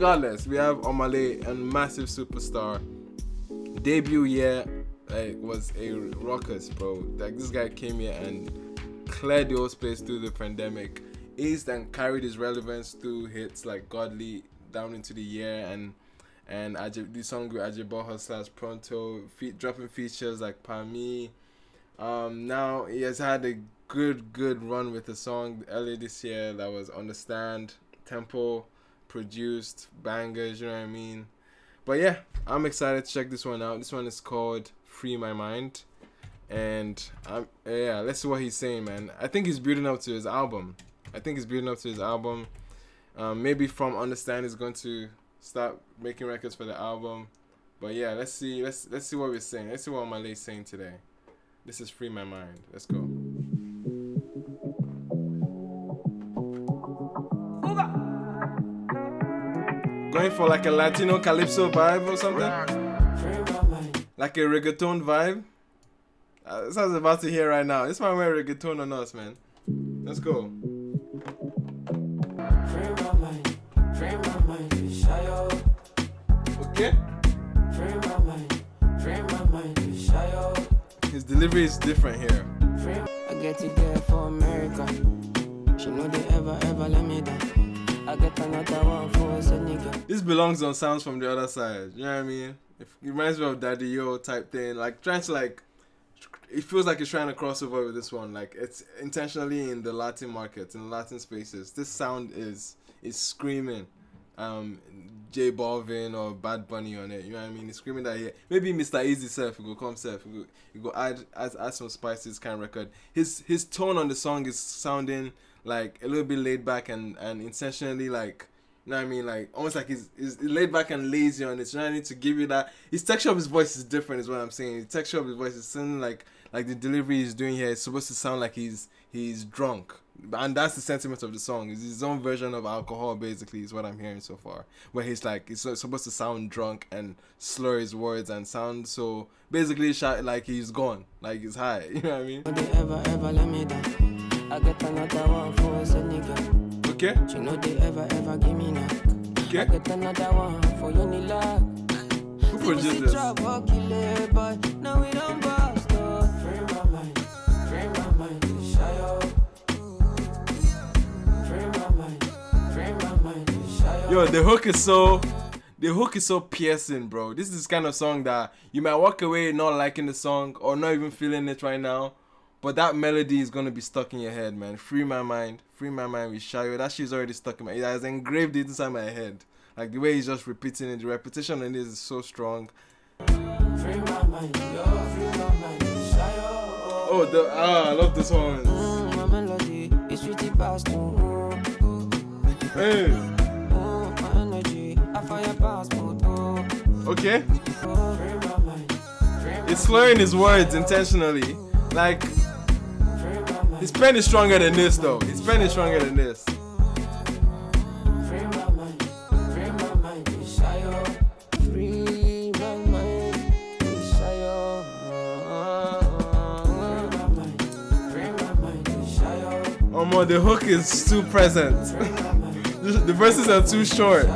regardless, we have Omah, a massive superstar. Debut year was a ruckus, bro. Like, this guy came here and cleared the whole space through the pandemic, eased and carried his relevance through hits like Godly down into the year, and the song with Ajiboho / Pronto, dropping features like Palmi. Now he has had a good run with the song earlier this year that was Understand, Tempo produced, bangers, you know what I mean? But yeah, I'm excited to check this one out. This one is called Free My Mind. And let's see what he's saying, man. I think he's building up to his album. Maybe from Understand he's going to start making records for the album. But yeah, let's see what we're saying. Let's see what Malay's saying today. This is Free My Mind. Let's go. Going for like a Latino calypso vibe or something? Like a reggaeton vibe? This I was about to hear right now. This might wear reggaeton on us, man. Let's go. Okay? His delivery is different here. I get it there for America. She know they ever let me down. I get another one for a nigga. This belongs on Sounds from the Other Side. You know what I mean? It reminds me of Daddy Yo type thing. Like, trying to like... It feels like it's trying to cross over with this one. Like, it's intentionally in the Latin markets, in the Latin spaces. This sound is screaming J Balvin or Bad Bunny on it. You know what I mean? It's screaming that here. Maybe Mr. Easy self will come self. You go add some spice to this kind of record. His tone on the song is sounding like a little bit laid back and intentionally, like, you know what I mean? Like, almost like he's laid back and lazy on it. You know what I mean? To give you that. His texture of his voice is different, is what I'm saying. The texture of his voice is sounding like the delivery he's doing here is supposed to sound like he's drunk. And that's the sentiment of the song. It's his own version of alcohol, basically, is what I'm hearing so far. Where he's supposed to sound drunk and slur his words and sound so basically like he's gone, like he's high. You know what I mean? They ever let me down. I get another one for a nigga. Okay. She know they ever give me knock. Okay. I get another one for your nila. Who produced this? Now we don't bust. Free my mind, shy up. Yo, the hook is so piercing, bro. This is this kind of song that you might walk away not liking the song or not even feeling it right now, but that melody is gonna be stuck in your head, man. Free my mind with Shayo. That shit's already stuck in my head. It has engraved it inside my head. Like the way he's just repeating it, the repetition on this is so strong. Free my mind, Shayo. I love this one. My melody is sweetie past. Hey. My energy, I fire passport. Okay. It's slurring his words intentionally. Like, his pen is stronger than this, though. His pen is stronger than this. Omah, the hook is too present. The verses are too short.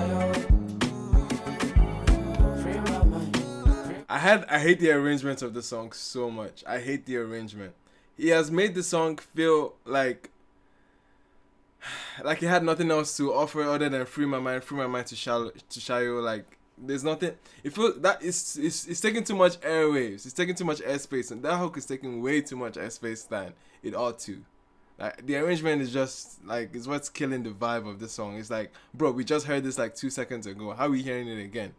I hate the arrangement of the song so much. I hate the arrangement. He has made the song feel like he had nothing else to offer other than free my mind to Shayo. Like, there's nothing. It feels that it's taking too much airwaves. It's taking too much airspace, and that hook is taking way too much airspace than it ought to. Like, the arrangement is just like, it's what's killing the vibe of this song. It's like, bro, we just heard this like 2 seconds ago. How are we hearing it again?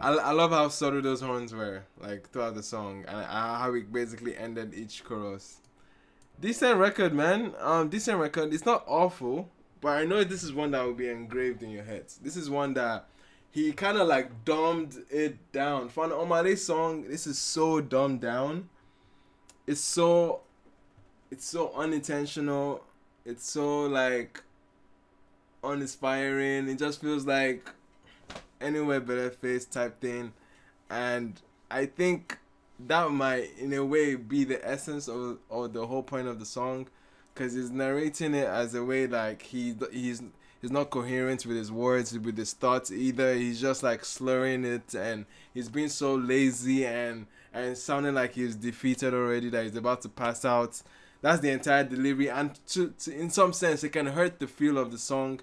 I love how subtle those horns were, like, throughout the song, and how it basically ended each chorus. Decent record, man. Decent record. It's not awful, but I know this is one that will be engraved in your heads. This is one that he kind of like dumbed it down. For an Omah song, this is so dumbed down. It's so unintentional. It's so like uninspiring. It just feels like anywhere but a face type thing. And I think that might in a way be the essence of or the whole point of the song, because he's narrating it as a way like he's not coherent with his words, with his thoughts either. He's just like slurring it, and he's being so lazy and sounding like he's defeated already, that he's about to pass out. That's the entire delivery, and to in some sense it can hurt the feel of the song.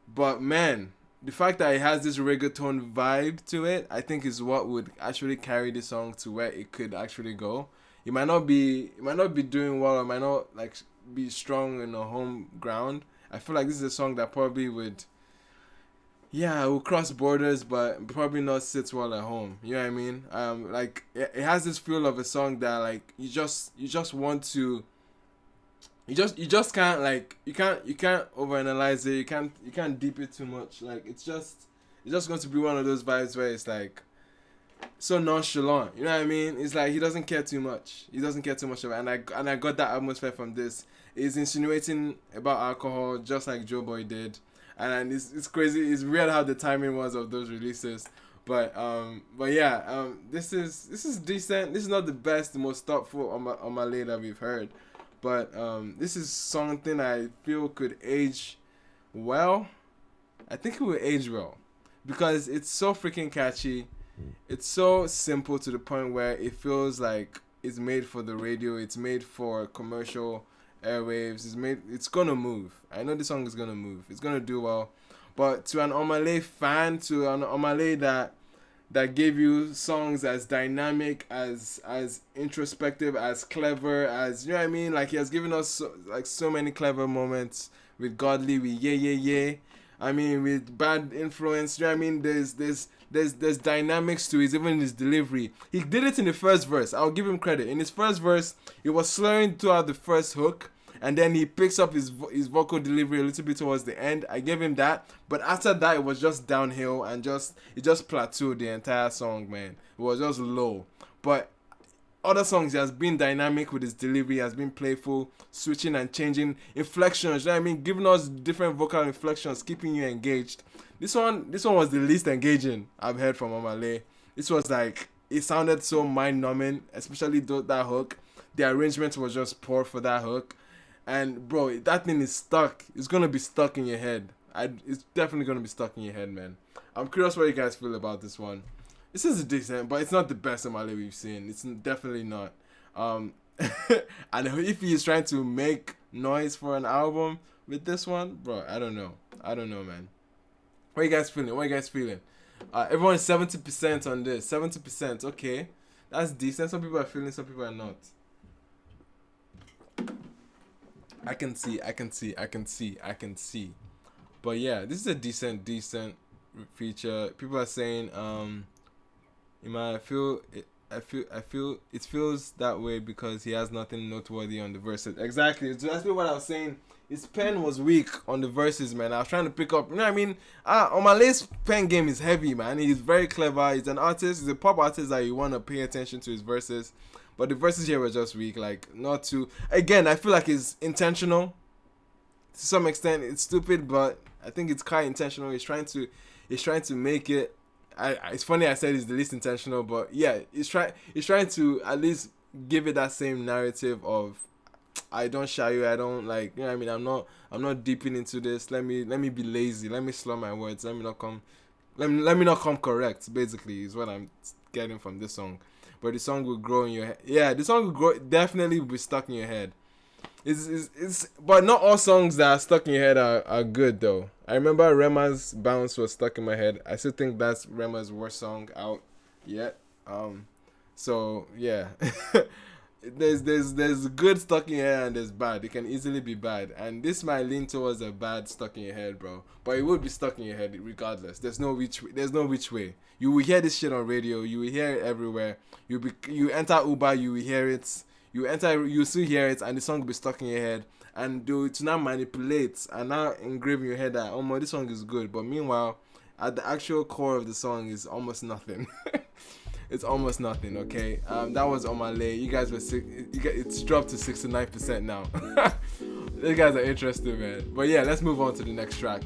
But man, the fact that it has this reggaeton vibe to it, I think is what would actually carry the song to where it could actually go. It might not be doing well, or it might not like be strong in a home ground. I feel like this is a song that probably would, yeah, it will cross borders, but probably not sit well at home. You know what I mean? Like it has this feel of a song that like you just want to. You just can't like you can't overanalyze it. You can't deep it too much. Like it's just going to be one of those vibes where it's like so nonchalant. You know what I mean? It's like he doesn't care too much. He doesn't care too much of it. And I got that atmosphere from this. He's insinuating about alcohol just like Joe Boy did. And it's crazy. It's weird how the timing was of those releases. But yeah, this is decent. This is not the best, the most thoughtful on my lay that we've heard. But this is something I feel could age well. I think it will age well because it's so freaking catchy. It's so simple to the point where it feels like it's made for the radio. It's made for commercial airwaves. It's gonna move. I know this song is gonna move. It's gonna do well. But to an Omah fan, to an Omah that gave you songs as dynamic, as introspective, as clever, as, you know what I mean? Like he has given us so many clever moments with Godly, with Yeah. I mean, with Bad Influence, you know what I mean? There's dynamics to it, even in his delivery. He did it in the first verse. I'll give him credit. In his first verse, he was slurring throughout the first hook, and then he picks up his vocal delivery a little bit towards the end. I gave him that. But after that, it was just downhill, and it just plateaued the entire song, man. It was just low. But other songs, he has been dynamic with his delivery, has been playful, switching and changing inflections. You know what I mean? Giving us different vocal inflections, keeping you engaged. This one was the least engaging I've heard from Omah. This was like, it sounded so mind-numbing, especially that hook. The arrangement was just poor for that hook. And bro, that thing is stuck. It's gonna be stuck in your head. It's definitely gonna be stuck in your head, man. I'm curious what you guys feel about this one. This is decent, but it's not the best Omah we've seen. It's definitely not. And if he's trying to make noise for an album with this one, bro, I don't know, man. What are you guys feeling? Everyone's 70% on this. 70%, okay. That's decent. Some people are feeling, some people are not. I can see. But yeah, this is a decent feature. People are saying, I feel it feels that way because he has nothing noteworthy on the verses. Exactly. It's exactly what I was saying. His pen was weak on the verses, man. I was trying to pick up. You know what I mean? Omah pen game is heavy, man. He's very clever. He's an artist. He's a pop artist that you want to pay attention to his verses. But the verses here were just weak. Like, not too... Again, I feel like it's intentional. To some extent, it's stupid, but I think it's quite intentional. He's trying to make it... It's funny I said it's the least intentional, but yeah, he's trying to at least give it that same narrative of, I don't shy you, I don't like, you know what I mean, I'm not deeping into this. Let me be lazy. Let me slur my words. Let me not come correct, basically, is what I'm getting from this song. But the song will grow in your head. Yeah, the song will grow, definitely will be stuck in your head. It's but not all songs that are stuck in your head are good though. I remember Rema's Bounce was stuck in my head. I still think that's Rema's worst song out yet. So yeah. there's good stuck in your head and there's bad. It can easily be bad. And this might lean towards a bad stuck in your head, bro. But it would be stuck in your head regardless. There's no which way. You will hear this shit on radio. You will hear it everywhere. You enter Uber, you will hear it. You still hear it, and the song will be stuck in your head. And to now manipulate and now engrave in your head that, oh my, this song is good. But meanwhile, at the actual core of the song is almost nothing. It's almost nothing, okay? That was Omah. You guys were it's dropped to 69% now. These guys are interesting, man. But yeah, let's move on to the next track.